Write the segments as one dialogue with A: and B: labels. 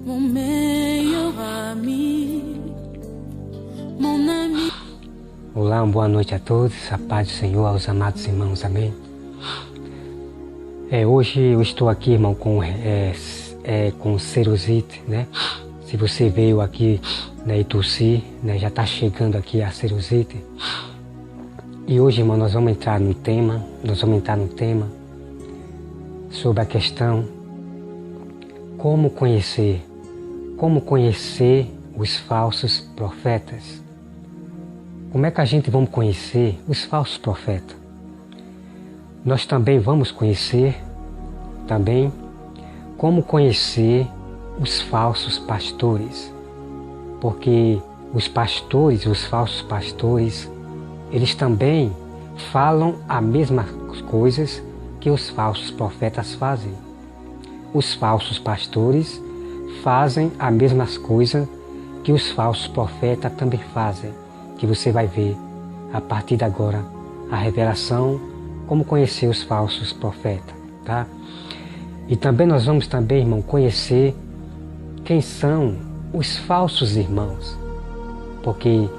A: Mon meilleur ami, mon ami.
B: Olá, uma boa noite a todos, a paz do Senhor, aos amados irmãos, amém? Hoje eu estou aqui, irmão, com cerosite, né? Se você veio aqui, né, e tossir, né, já está chegando aqui a cerosite. E hoje, irmão, nós vamos entrar no tema sobre a questão como conhecer os falsos profetas. Como é que a gente vai conhecer os falsos profetas? Nós também vamos conhecer como conhecer os falsos pastores. Porque os falsos pastores, eles também falam as mesmas coisas que os falsos profetas fazem. Os falsos pastores fazem as mesmas coisas que os falsos profetas também fazem, que você vai ver a partir de agora a revelação, como conhecer os falsos profetas, tá? E também nós vamos irmão, conhecer quem são os falsos irmãos, porque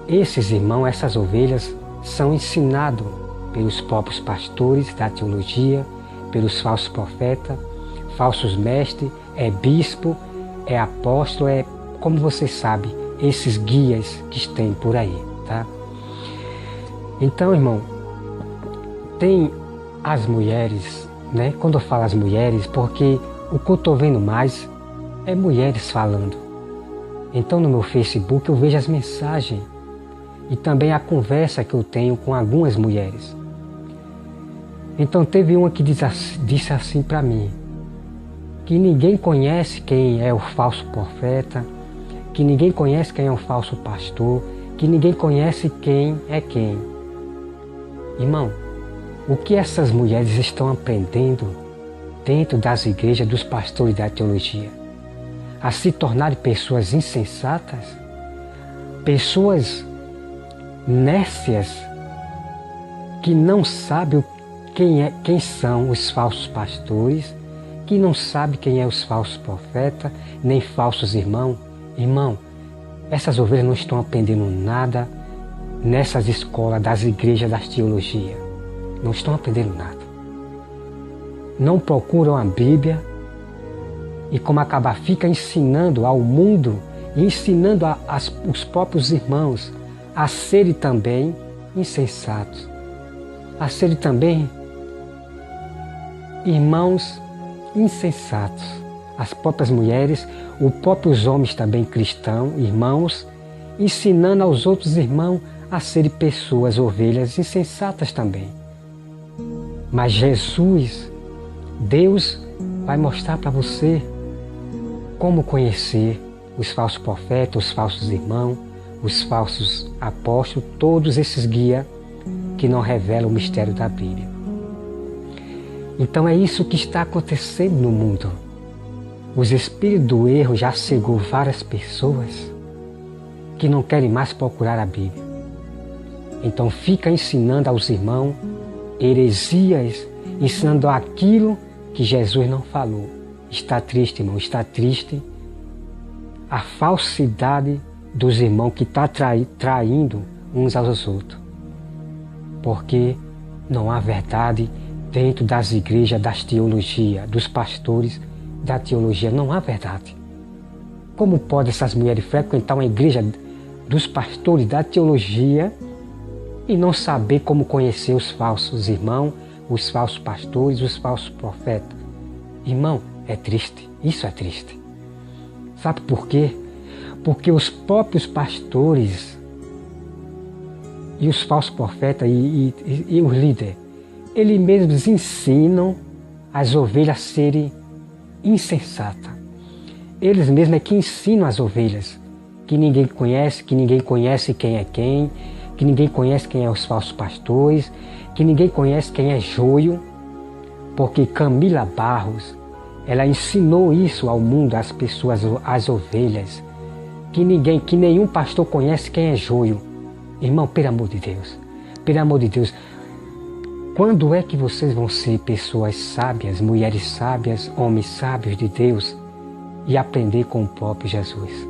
B: esses irmãos, essas ovelhas, são ensinados pelos próprios pastores da teologia, pelos falsos profetas, falsos mestres, bispo, apóstolo, como você sabe, esses guias que tem por aí, tá? Então, irmão, tem as mulheres, né? Quando eu falo as mulheres, porque o que eu estou vendo mais é mulheres falando. Então, no meu Facebook, eu vejo as mensagens e também a conversa que eu tenho com algumas mulheres. Então, teve uma que disse assim para mim, que ninguém conhece quem é o falso profeta, que ninguém conhece quem é o falso pastor, que ninguém conhece quem é quem. Irmão, o que essas mulheres estão aprendendo dentro das igrejas dos pastores da teologia? A se tornarem pessoas insensatas, pessoas nércias, que não sabem quem são os falsos pastores, que não sabe quem é os falsos profetas, nem falsos irmãos. Irmão, essas ovelhas não estão aprendendo nada nessas escolas das igrejas das teologias. Não estão aprendendo nada. Não procuram a Bíblia e como acabar, fica ensinando ao mundo e ensinando os próprios irmãos a serem também insensatos, a serem também irmãos insensatos. As próprias mulheres, os próprios homens também cristãos, irmãos, ensinando aos outros irmãos a serem pessoas, ovelhas insensatas também. Mas Jesus, Deus, vai mostrar para você como conhecer os falsos profetas, os falsos irmãos, os falsos apóstolos, todos esses guias que não revelam o mistério da Bíblia. Então é isso que está acontecendo no mundo. Os espíritos do erro já cegou várias pessoas que não querem mais procurar a Bíblia. Então fica ensinando aos irmãos heresias, ensinando aquilo que Jesus não falou. Está triste, irmão, está triste a falsidade dos irmãos que está traindo uns aos outros. Porque não há verdade dentro das igrejas, das teologias, dos pastores da teologia, não há verdade. Como pode essas mulheres frequentar uma igreja dos pastores da teologia e não saber como conhecer os falsos irmãos, os falsos pastores, os falsos profetas? Irmão, é triste, isso é triste. Sabe por quê? Porque os próprios pastores e os falsos profetas e os líderes, eles mesmos ensinam as ovelhas a serem insensatas. Eles mesmos é que ensinam as ovelhas, que ninguém conhece quem é quem, que ninguém conhece quem é os falsos pastores, que ninguém conhece quem é joio, porque Camila Barros, ela ensinou isso ao mundo, às pessoas, às ovelhas, que nenhum pastor conhece quem é joio. Irmão, pelo amor de Deus, Quando é que vocês vão ser pessoas sábias, mulheres sábias, homens sábios de Deus e aprender com o próprio Jesus?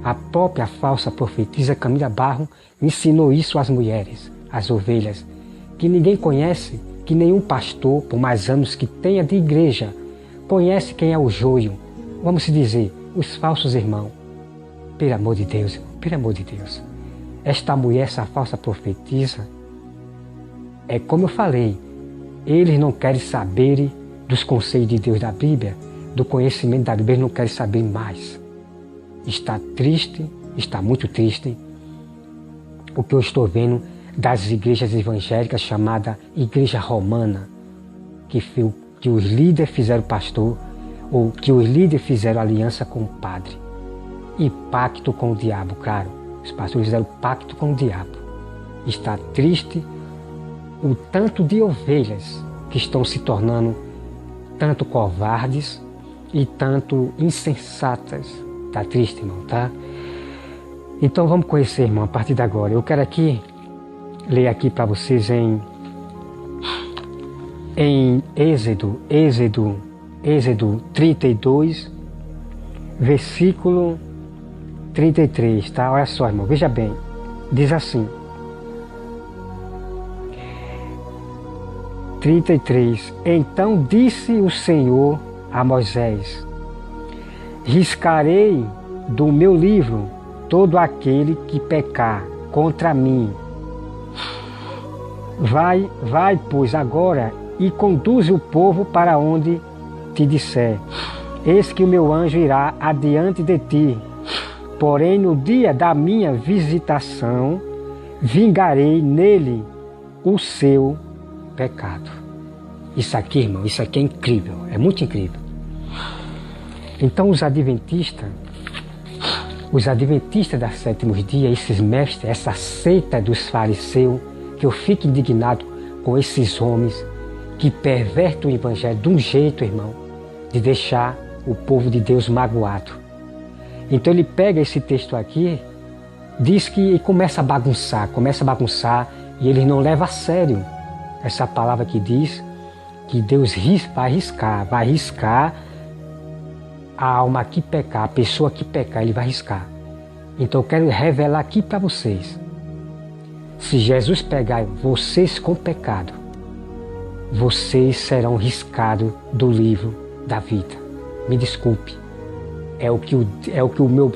B: A própria falsa profetisa Camila Barro ensinou isso às mulheres, às ovelhas, que ninguém conhece, que nenhum pastor, por mais anos que tenha de igreja, conhece quem é o joio, vamos dizer, os falsos irmãos. Pelo amor de Deus, pelo amor de Deus. Esta mulher, essa falsa profetisa, é como eu falei, eles não querem saber dos conselhos de Deus da Bíblia, do conhecimento da Bíblia, eles não querem saber mais. Está triste, está muito triste, o que eu estou vendo das igrejas evangélicas chamada Igreja Romana, que os líderes fizeram pastor, ou que os líderes fizeram aliança com o padre. E pacto com o diabo, claro. Os pastores fizeram pacto com o diabo. Está triste o tanto de ovelhas que estão se tornando tanto covardes e tanto insensatas. Está triste, irmão, tá? Então vamos conhecer, irmão, a partir de agora. Eu quero aqui ler aqui para vocês em Êxodo 32, versículo 33, tá? Olha só, irmão, veja bem. Diz assim: 33. Então disse o Senhor a Moisés: riscarei do meu livro todo aquele que pecar contra mim. Vai, pois, agora e conduz o povo para onde te disser. Eis que o meu anjo irá adiante de ti. Porém, no dia da minha visitação, vingarei nele o seu pecado. Isso aqui, irmão, isso aqui é incrível, é muito incrível. Então os adventistas das sétimos dias, esses mestres, essa seita dos fariseus, que eu fico indignado com esses homens que pervertem o evangelho de um jeito, irmão, de deixar o povo de Deus magoado. Então ele pega esse texto aqui, diz que começa a bagunçar, e ele não leva a sério essa palavra que diz que Deus vai riscar a alma que pecar, a pessoa que pecar, ele vai riscar. Então eu quero revelar aqui para vocês. Se Jesus pegar vocês com pecado, vocês serão riscados do livro da vida. Me desculpe. É o que o meu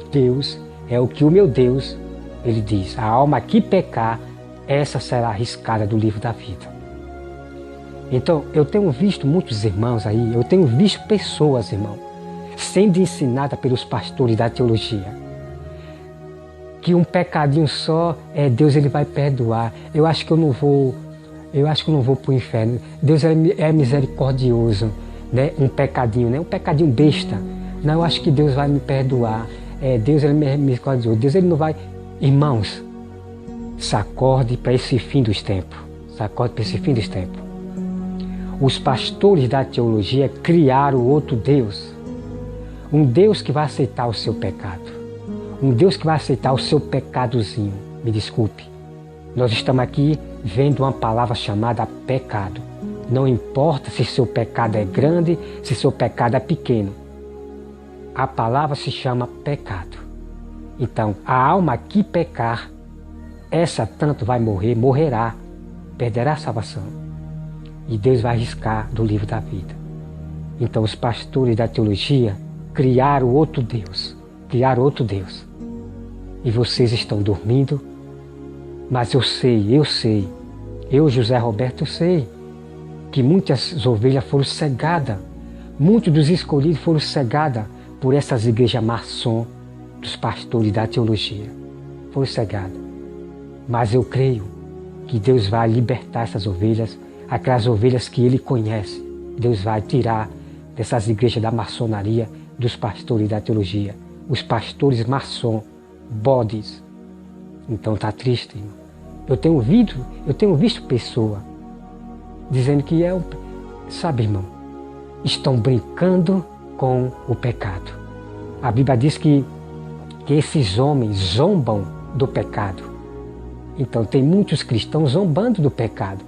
B: Deus, ele diz. A alma que pecar, essa será riscada do livro da vida. Então, eu tenho visto muitos irmãos aí, eu tenho visto pessoas, irmão, sendo ensinadas pelos pastores da teologia, que um pecadinho só, Deus ele vai perdoar. Eu acho que eu não vou para o inferno. Deus é misericordioso, né? Um pecadinho, né? Um pecadinho besta. Não, eu acho que Deus vai me perdoar. Deus ele é misericordioso. Deus ele não vai. Irmãos, sacode para esse fim dos tempos. Sacode para esse fim dos tempos. Os pastores da teologia criaram outro Deus. Um Deus que vai aceitar o seu pecado. Um Deus que vai aceitar o seu pecadozinho. Me desculpe. Nós estamos aqui vendo uma palavra chamada pecado. Não importa se seu pecado é grande, se seu pecado é pequeno. A palavra se chama pecado. Então, a alma que pecar, essa tanto vai morrer, morrerá, perderá a salvação. E Deus vai riscar do livro da vida. Então, os pastores da teologia criaram outro Deus. E vocês estão dormindo, mas eu sei, José Roberto, eu sei que muitas ovelhas foram cegadas, muitos dos escolhidos foram cegados por essas igrejas maçom dos pastores da teologia. Foram cegadas. Mas eu creio que Deus vai libertar essas ovelhas, aquelas ovelhas que Ele conhece. Deus vai tirar dessas igrejas da maçonaria, dos pastores da teologia. Os pastores maçom, bodes. Então está triste, irmão. Eu tenho visto pessoas dizendo que sabe, irmão, estão brincando com o pecado. A Bíblia diz que esses homens zombam do pecado. Então tem muitos cristãos zombando do pecado.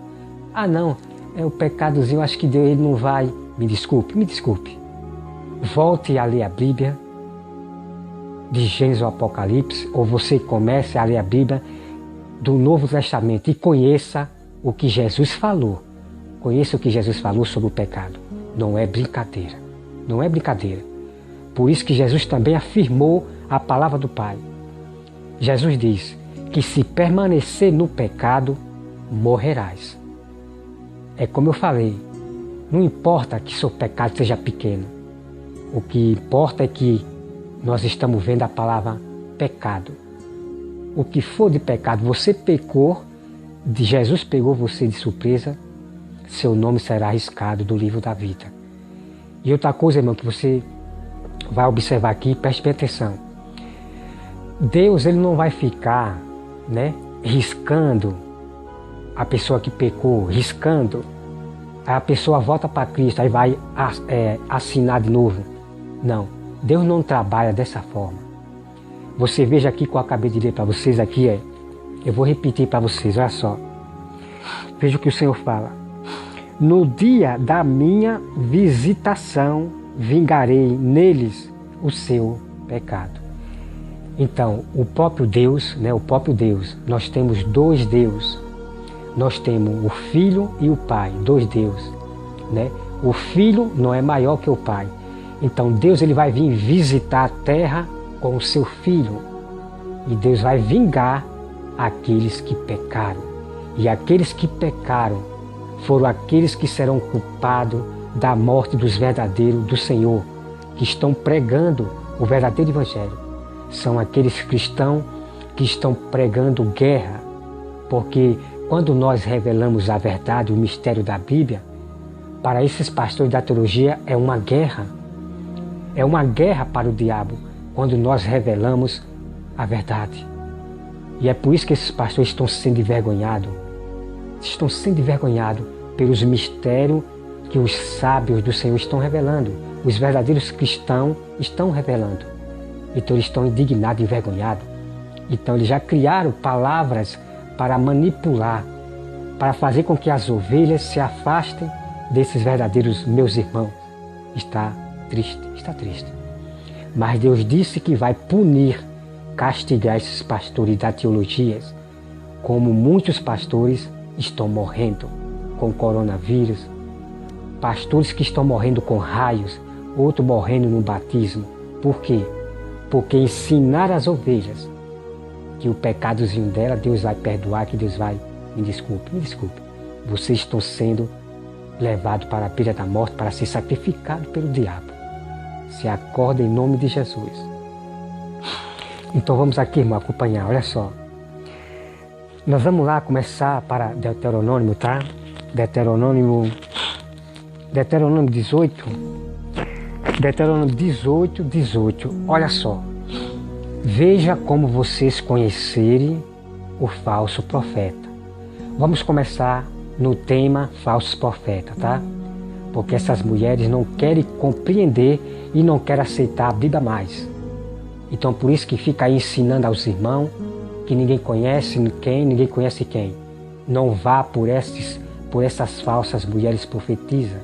B: Ah não, é o pecadozinho, acho que Deus ele não vai. Me desculpe, me desculpe. Volte a ler a Bíblia, de Gênesis ao Apocalipse, ou você comece a ler a Bíblia do Novo Testamento e conheça o que Jesus falou. Conheça o que Jesus falou sobre o pecado. Não é brincadeira. Não é brincadeira. Por isso que Jesus também afirmou a palavra do Pai. Jesus diz que se permanecer no pecado, morrerás. É como eu falei, não importa que seu pecado seja pequeno. O que importa é que nós estamos vendo a palavra pecado. O que for de pecado, você pecou, Jesus pegou você de surpresa, seu nome será riscado do livro da vida. E outra coisa, irmão, que você vai observar aqui, preste bem atenção. Deus ele não vai ficar, riscando a pessoa que pecou, riscando. Aí a pessoa volta para Cristo, aí vai assinar de novo. Não, Deus não trabalha dessa forma. Você veja aqui que eu acabei de ler para vocês aqui, eu vou repetir para vocês, olha só. Veja o que o Senhor fala. No dia da minha visitação, vingarei neles o seu pecado. Então, o próprio Deus, nós temos dois deuses. Nós temos o Filho e o Pai, dois deuses. O Filho não é maior que o Pai. Então, Deus ele vai vir visitar a terra com o seu Filho. E Deus vai vingar aqueles que pecaram. E aqueles que pecaram foram aqueles que serão culpados da morte dos verdadeiros do Senhor, que estão pregando o verdadeiro Evangelho. São aqueles cristãos que estão pregando guerra, porque quando nós revelamos a verdade, o mistério da Bíblia, para esses pastores da teologia é uma guerra. É uma guerra para o diabo, quando nós revelamos a verdade. E é por isso que esses pastores estão sendo envergonhados. Estão sendo envergonhados pelos mistérios que os sábios do Senhor estão revelando. Os verdadeiros cristãos estão revelando. Então eles estão indignados, envergonhados. Então eles já criaram palavras para manipular, para fazer com que as ovelhas se afastem desses verdadeiros meus irmãos. Está triste. Mas Deus disse que vai punir, castigar esses pastores da teologia, como muitos pastores estão morrendo com coronavírus, pastores que estão morrendo com raios, outros morrendo no batismo. Por quê? Porque ensinar as ovelhas que o pecadozinho dela Deus vai perdoar, que Deus vai... Me desculpe. Vocês estão sendo levados para a beira da morte para ser sacrificados pelo diabo. Se acorda em nome de Jesus. Então vamos aqui, irmão, acompanhar, olha só. Nós vamos lá começar para Deuteronômio, tá? Deuteronômio 18. Deuteronômio 18. Olha só. Veja como vocês conhecerem o falso profeta. Vamos começar no tema falsos profetas, tá? Porque essas mulheres não querem compreender e não querem aceitar a Bíblia mais. Então por isso que fica aí ensinando aos irmãos que ninguém conhece quem. Não vá por essas falsas mulheres profetizas,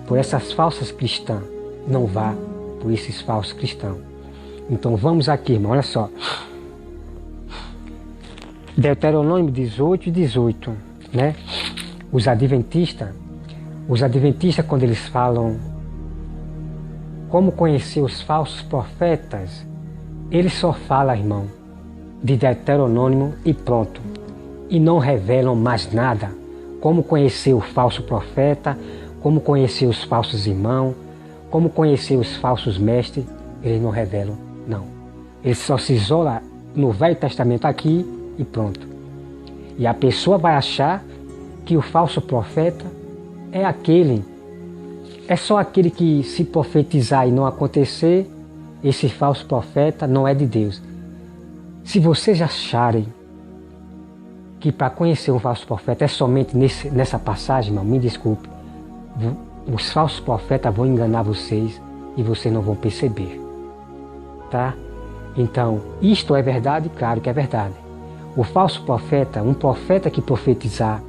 B: por essas falsas cristãs. Não vá por esses falsos cristãos. Então vamos aqui, irmão, olha só. Deuteronômio 18, Os adventistas, quando eles falam como conhecer os falsos profetas, eles só falam, irmão, de Deuteronômio e pronto. E não revelam mais nada. Como conhecer o falso profeta, como conhecer os falsos irmãos, como conhecer os falsos mestres, eles não revelam, não. Eles só se isolam no Velho Testamento aqui e pronto. E a pessoa vai achar que o falso profeta é só aquele que se profetizar e não acontecer, esse falso profeta não é de Deus. Se vocês acharem que para conhecer um falso profeta é somente nessa passagem, irmão, me desculpe, os falsos profetas vão enganar vocês e vocês não vão perceber, tá? Então, isto é verdade? Claro que é verdade. O falso profeta, um profeta que profetizar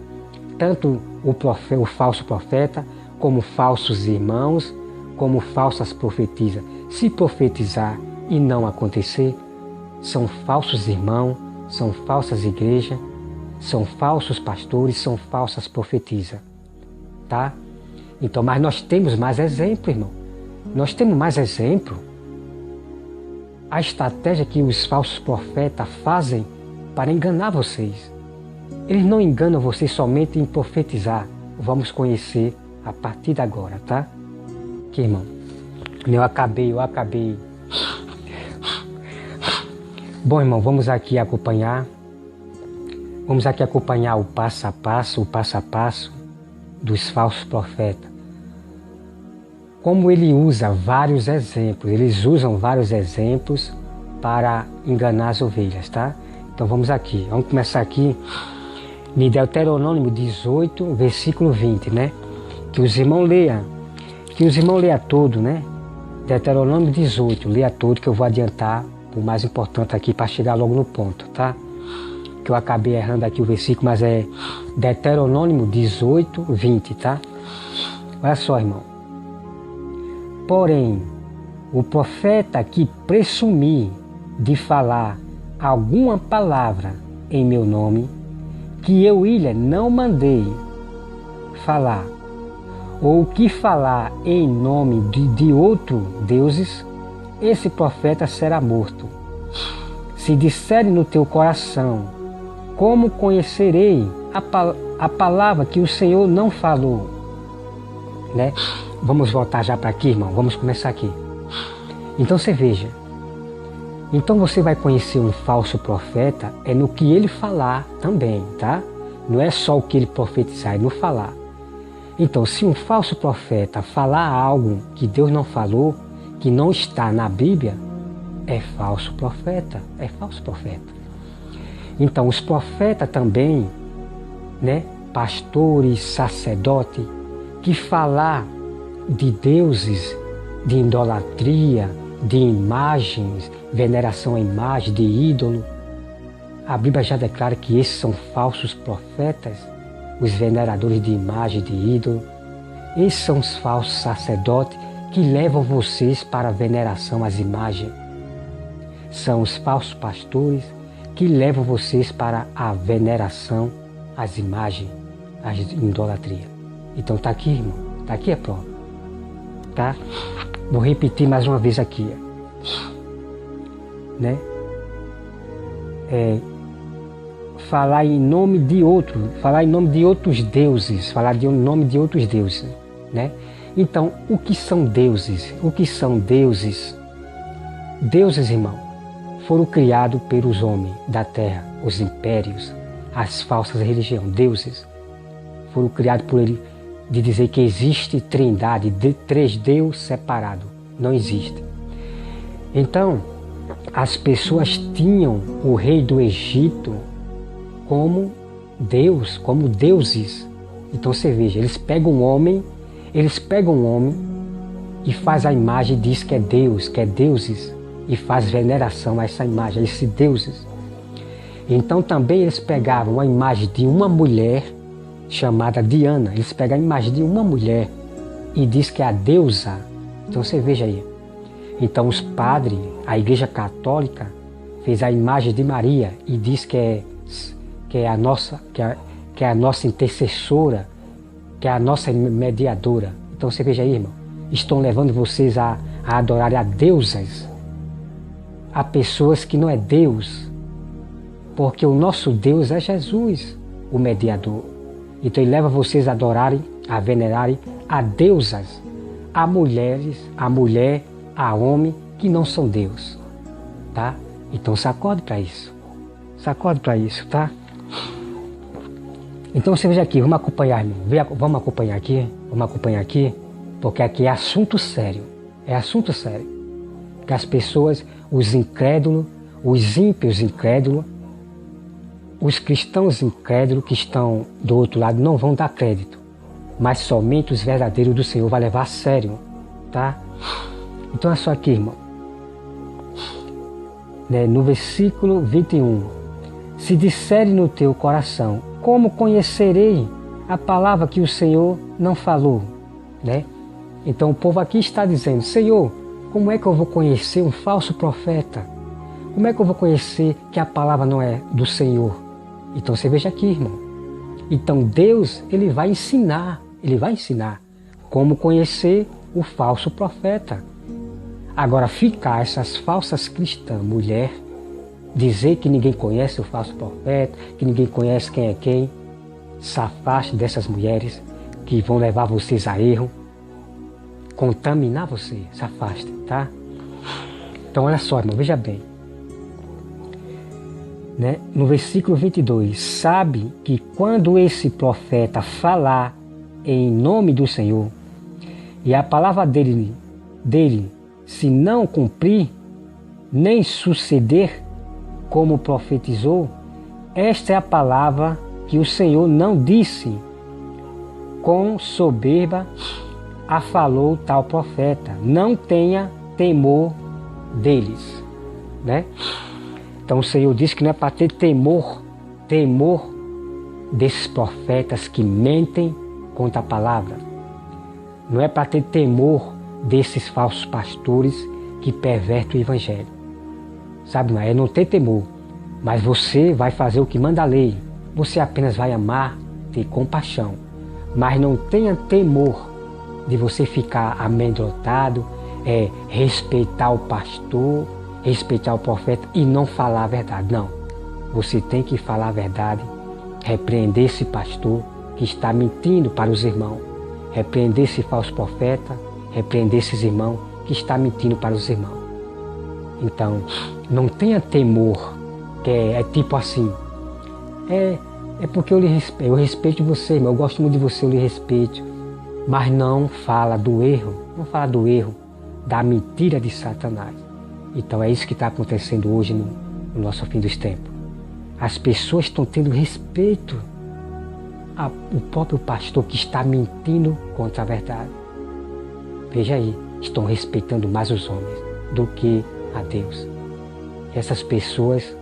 B: tanto o falso profeta, como falsos irmãos, como falsas profetisas. Se profetizar e não acontecer, são falsos irmãos, são falsas igrejas, são falsos pastores, são falsas profetisas. Tá? Então, mas nós temos mais exemplo, irmão. Nós temos mais exemplo. A estratégia que os falsos profetas fazem para enganar vocês. Eles não enganam vocês somente em profetizar. Vamos conhecer a partir de agora, tá? Aqui, irmão. Eu acabei. Bom, irmão, vamos aqui acompanhar. Vamos aqui acompanhar o passo a passo dos falsos profetas. Como ele usa vários exemplos, eles usam vários exemplos para enganar as ovelhas, tá? Então vamos aqui, vamos começar aqui em Deuteronômio 18, versículo 20, né? Que os irmãos leiam todo, né? Deuteronômio 18, leia todo, que eu vou adiantar o mais importante aqui para chegar logo no ponto, tá? Que eu acabei errando aqui o versículo, mas é Deuteronômio 18, 20, tá? Olha só, irmão. Porém, o profeta que presumir de falar alguma palavra em meu nome, que eu não mandei falar, ou que falar em nome de outro deuses, esse profeta será morto. Se disserem no teu coração, como conhecerei a palavra que o Senhor não falou? Né? Vamos voltar já para aqui, irmão. Vamos começar aqui. Então você veja. Então você vai conhecer um falso profeta é no que ele falar também, tá? Não é só o que ele profetizar, é no falar. Então, se um falso profeta falar algo que Deus não falou, que não está na Bíblia, é falso profeta. É falso profeta. Então, os profetas também, né? Pastores, sacerdotes, que falar de deuses, de idolatria, de imagens, veneração à imagem, de ídolo. A Bíblia já declara que esses são falsos profetas, os veneradores de imagem, de ídolo. Esses são os falsos sacerdotes que levam vocês para a veneração às imagens. São os falsos pastores que levam vocês para a veneração às imagens, às idolatria. Então tá aqui, irmão. Tá aqui a prova. Tá? Vou repetir mais uma vez aqui. Né? Falar em nome de outros deuses, né? Então, o que são deuses? Deuses, irmão, foram criados pelos homens da terra, os impérios, as falsas religiões. Deuses foram criados por ele, de dizer que existe trindade, de três deuses separados. Não existe. Então, as pessoas tinham o rei do Egito como Deus, como deuses. Então você veja, eles pegam um homem e faz a imagem e diz que é Deus, que é deuses, e faz veneração a essa imagem, a esses deuses. Então também eles pegavam a imagem de uma mulher chamada Diana, eles pegam a imagem de uma mulher e diz que é a deusa. Então você veja aí. Então os padres, a Igreja Católica, fez a imagem de Maria e diz que é a nossa intercessora, que é a nossa mediadora. Então você veja aí, irmão, estão levando vocês a adorar a deusas, a pessoas que não é Deus, porque o nosso Deus é Jesus, o mediador. Então ele leva vocês a adorarem, a venerarem a deusas, a mulher, a homem que não são Deus, tá? Então sacode para isso, tá? Então você veja aqui, vamos acompanhar, irmão. Vamos acompanhar aqui, porque aqui é assunto sério. Que as pessoas, os incrédulos, os ímpios incrédulos, os cristãos incrédulos que estão do outro lado não vão dar crédito, mas somente os verdadeiros do Senhor vai levar a sério, tá? Então é só aqui, irmão. No versículo 21, se disserem no teu coração, como conhecerei a palavra que o Senhor não falou, né? Então o povo aqui está dizendo: Senhor, como é que eu vou conhecer um falso profeta? Como é que eu vou conhecer que a palavra não é do Senhor? Então você veja aqui, irmão. Então Deus, Ele vai ensinar como conhecer o falso profeta. Agora, ficar essas falsas cristãs, mulher, dizer que ninguém conhece o falso profeta, que ninguém conhece quem é quem, se afaste dessas mulheres que vão levar vocês a erro, contaminar você, se afaste, tá? Então olha só, irmão, veja bem. Né? No versículo 22, sabe que quando esse profeta falar em nome do Senhor, e a palavra dele se não cumprir, nem suceder como profetizou, esta é a palavra que o Senhor não disse, com soberba a falou tal profeta, não tenha temor deles, né? Então o Senhor disse que não é para ter temor desses profetas que mentem contra a palavra. Não é para ter temor desses falsos pastores que pervertem o Evangelho. Sabe, não é não ter temor, mas você vai fazer o que manda a lei. Você apenas vai amar, ter compaixão, mas não tenha temor de você ficar amedrontado, respeitar o pastor, respeitar o profeta e não falar a verdade. Não, você tem que falar a verdade, repreender esse pastor que está mentindo para os irmãos, repreender esse falso profeta, repreender esses irmãos que está mentindo para os irmãos. Então, não tenha temor, que é tipo assim, é porque eu respeito você, irmão, eu gosto muito de você, eu lhe respeito, mas não fala do erro, da mentira de Satanás. Então é isso que está acontecendo hoje no nosso fim dos tempos. As pessoas estão tendo respeito ao próprio pastor que está mentindo contra a verdade. Veja aí, estão respeitando mais os homens do que a Deus. Essas pessoas,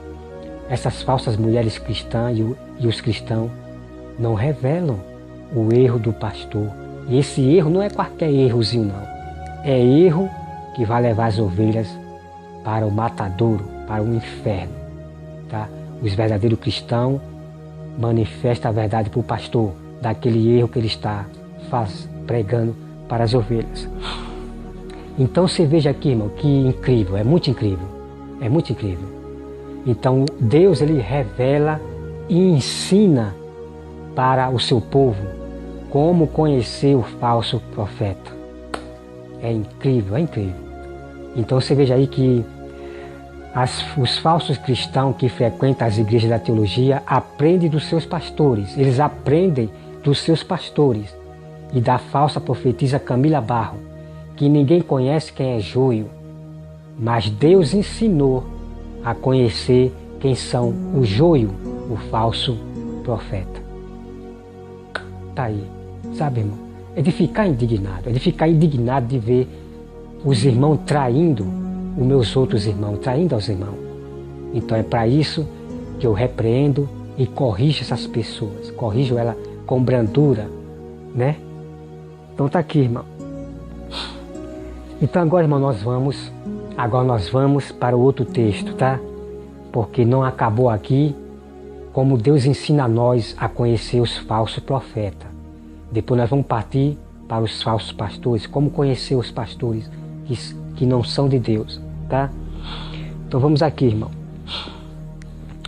B: essas falsas mulheres cristãs e os cristãos não revelam o erro do pastor. E esse erro não é qualquer errozinho, não. É erro que vai levar as ovelhas para o matadouro, para o inferno. Tá? Os verdadeiros cristãos manifestam a verdade para o pastor daquele erro que ele está pregando para as ovelhas. Então você veja aqui, irmão, que incrível, é muito incrível. É muito incrível. Então Deus, Ele revela e ensina para o seu povo como conhecer o falso profeta. É incrível, é incrível. Então você veja aí que os falsos cristãos que frequentam as igrejas da teologia aprendem dos seus pastores. Eles aprendem dos seus pastores e da falsa profetisa Camila Barro, que ninguém conhece quem é joio, mas Deus ensinou a conhecer quem são o joio, o falso profeta. Tá aí, sabe, irmão? É de ficar indignado de ver os irmãos traindo os meus outros irmãos, traindo aos irmãos. Então é para isso que eu repreendo e corrijo essas pessoas, corrijo ela com brandura, né? Então tá aqui, irmão. Então agora, irmão, nós vamos para o outro texto, tá? Porque não acabou aqui como Deus ensina a nós a conhecer os falsos profetas. Depois nós vamos partir para os falsos pastores, como conhecer os pastores que não são de Deus, tá? Então vamos aqui, irmão.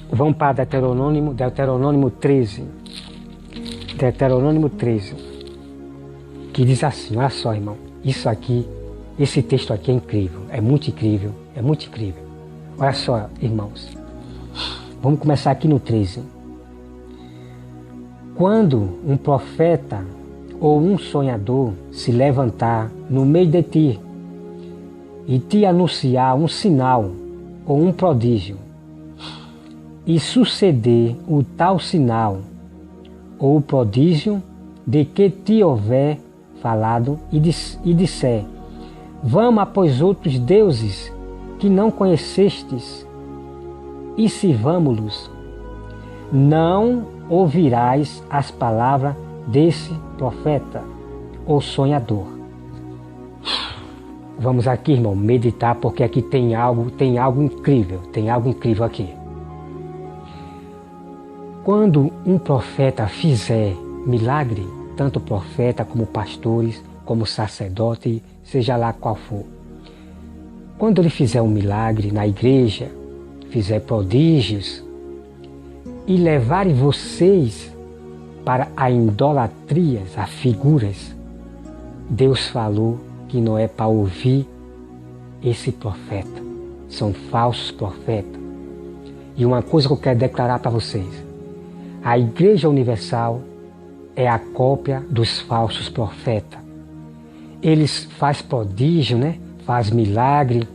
B: Vamos para Deuteronômio 13. Deuteronômio 13. Que diz assim, olha só, irmão. Isso aqui, esse texto aqui é incrível. É muito incrível. É muito incrível. Olha só, irmãos. Vamos começar aqui no 13. Quando um profeta ou um sonhador se levantar no meio de ti e te anunciar um sinal ou um prodígio, e suceder o tal sinal ou prodígio de que te houver falado e disser, vamos após outros deuses que não conhecestes e sirvamo-los, não ouvirás as palavras desse profeta ou sonhador. Vamos aqui, irmão, meditar, porque aqui tem algo incrível aqui. Quando um profeta fizer milagre, tanto profeta como pastores, como sacerdote, seja lá qual for, quando ele fizer um milagre na igreja, fizer prodígios e levarem vocês para a idolatria, a figuras, Deus falou que não é para ouvir esse profeta. São falsos profetas. E uma coisa que eu quero declarar para vocês: a Igreja Universal é a cópia dos falsos profetas. Eles fazem prodígio, né? Faz milagre,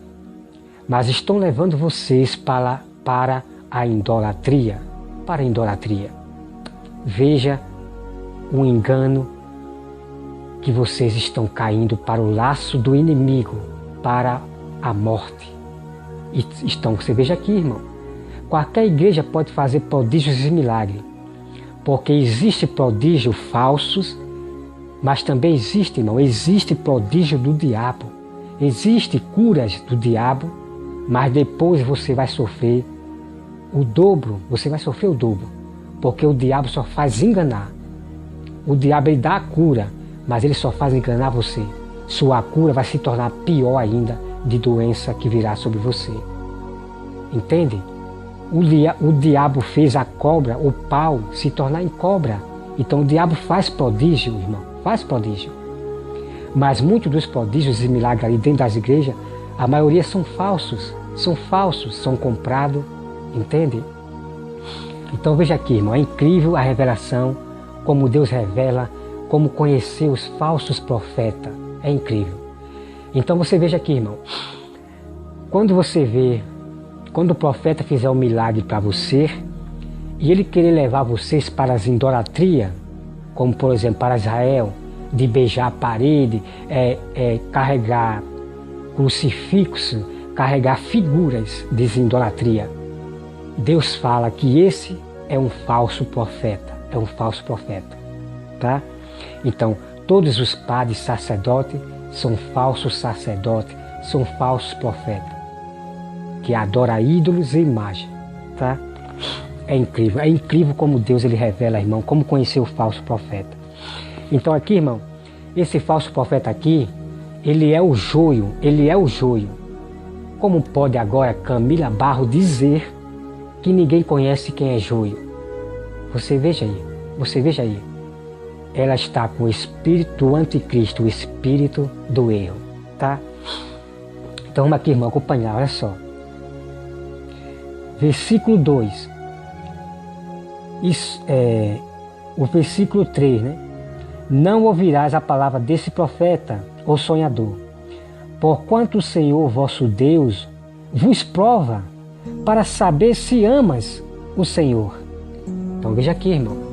B: mas estão levando vocês para a idolatria. Para a idolatria. Veja o engano que vocês estão caindo para o laço do inimigo, para a morte. E você veja aqui, irmão, qualquer igreja pode fazer prodígios e milagres, porque existe prodígio falsos, mas também existe, irmão, existe prodígio do diabo, existe curas do diabo, mas depois você vai sofrer o dobro, porque o diabo só faz enganar. O diabo, ele dá a cura, mas ele só faz enganar você. Sua cura vai se tornar pior ainda de doença que virá sobre você. Entende? O diabo fez a cobra, o pau, se tornar em cobra. Então o diabo faz prodígio, irmão, faz prodígio. Mas muitos dos prodígios e milagres ali dentro das igrejas, a maioria são falsos, são comprados, entende? Então veja aqui, irmão, é incrível a revelação, como Deus revela, como conhecer os falsos profetas. É incrível. Então você veja aqui, irmão, quando o profeta fizer um milagre para você, e ele querer levar vocês para as idolatrias, como por exemplo para Israel, de beijar a parede, carregar crucifixo, carregar figuras de idolatria, Deus fala que esse é um falso profeta, tá? Então, todos os padres sacerdotes são falsos sacerdotes, são falsos profetas, que adoram ídolos e imagem, tá? É incrível como Deus ele revela, irmão, como conhecer o falso profeta. Então aqui, irmão, esse falso profeta aqui, ele é o joio. Como pode agora Camila Barro dizer que ninguém conhece quem é joio? Você veja aí. Ela está com o espírito do anticristo, o espírito do erro, tá? Então vamos aqui, irmão, acompanhar, olha só. Versículo 2. O versículo 3, né? Não ouvirás a palavra desse profeta ou sonhador, porquanto o Senhor vosso Deus vos prova para saber se amas o Senhor. Então veja aqui, irmão.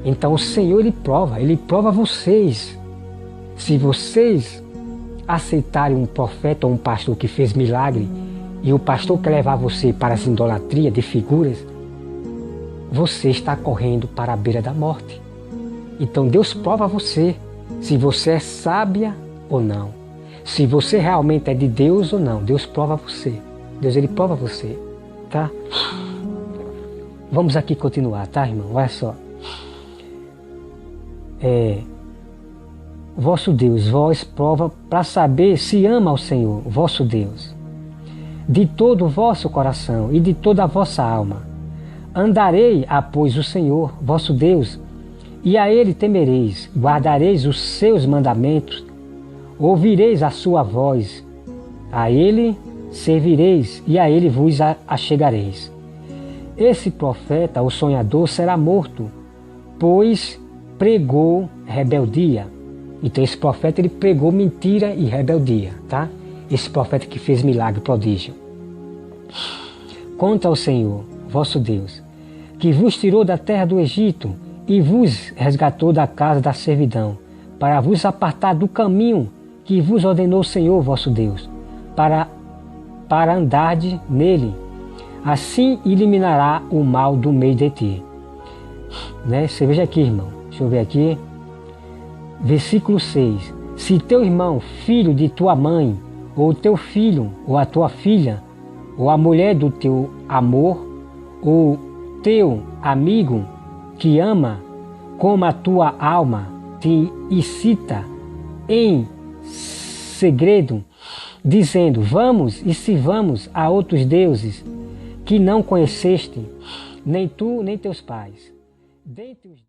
B: Então o Senhor ele prova vocês. Se vocês aceitarem um profeta ou um pastor que fez milagre, e o pastor quer levar você para essa idolatria de figuras, você está correndo para a beira da morte. Então Deus prova você, se você é sábia ou não. Se você realmente é de Deus ou não. Deus prova você. Deus ele prova você, tá? Vamos aqui continuar, tá, irmão? Olha só. Vosso Deus, vós prova para saber se ama ao Senhor, vosso Deus, de todo o vosso coração e de toda a vossa alma. Andarei após o Senhor, vosso Deus, e a Ele temereis, guardareis os seus mandamentos, ouvireis a sua voz, a Ele servireis e a Ele vos achegareis. Esse profeta, o sonhador, será morto, pois pregou rebeldia. Então esse profeta ele pregou mentira e rebeldia, tá? Esse profeta que fez milagre, prodígio. Contra o Senhor, vosso Deus, que vos tirou da terra do Egito e vos resgatou da casa da servidão, para vos apartar do caminho que vos ordenou o Senhor, vosso Deus, para andardes nele. Assim eliminará o mal do meio de ti. Né? Você veja aqui, irmão. Deixa eu ver aqui. Versículo 6. Se teu irmão, filho de tua mãe, ou teu filho, ou a tua filha, ou a mulher do teu amor, ou teu amigo que ama, como a tua alma, te incita em segredo, dizendo, vamos e sirvamos a outros deuses que não conheceste, nem tu, nem teus pais. Dentre os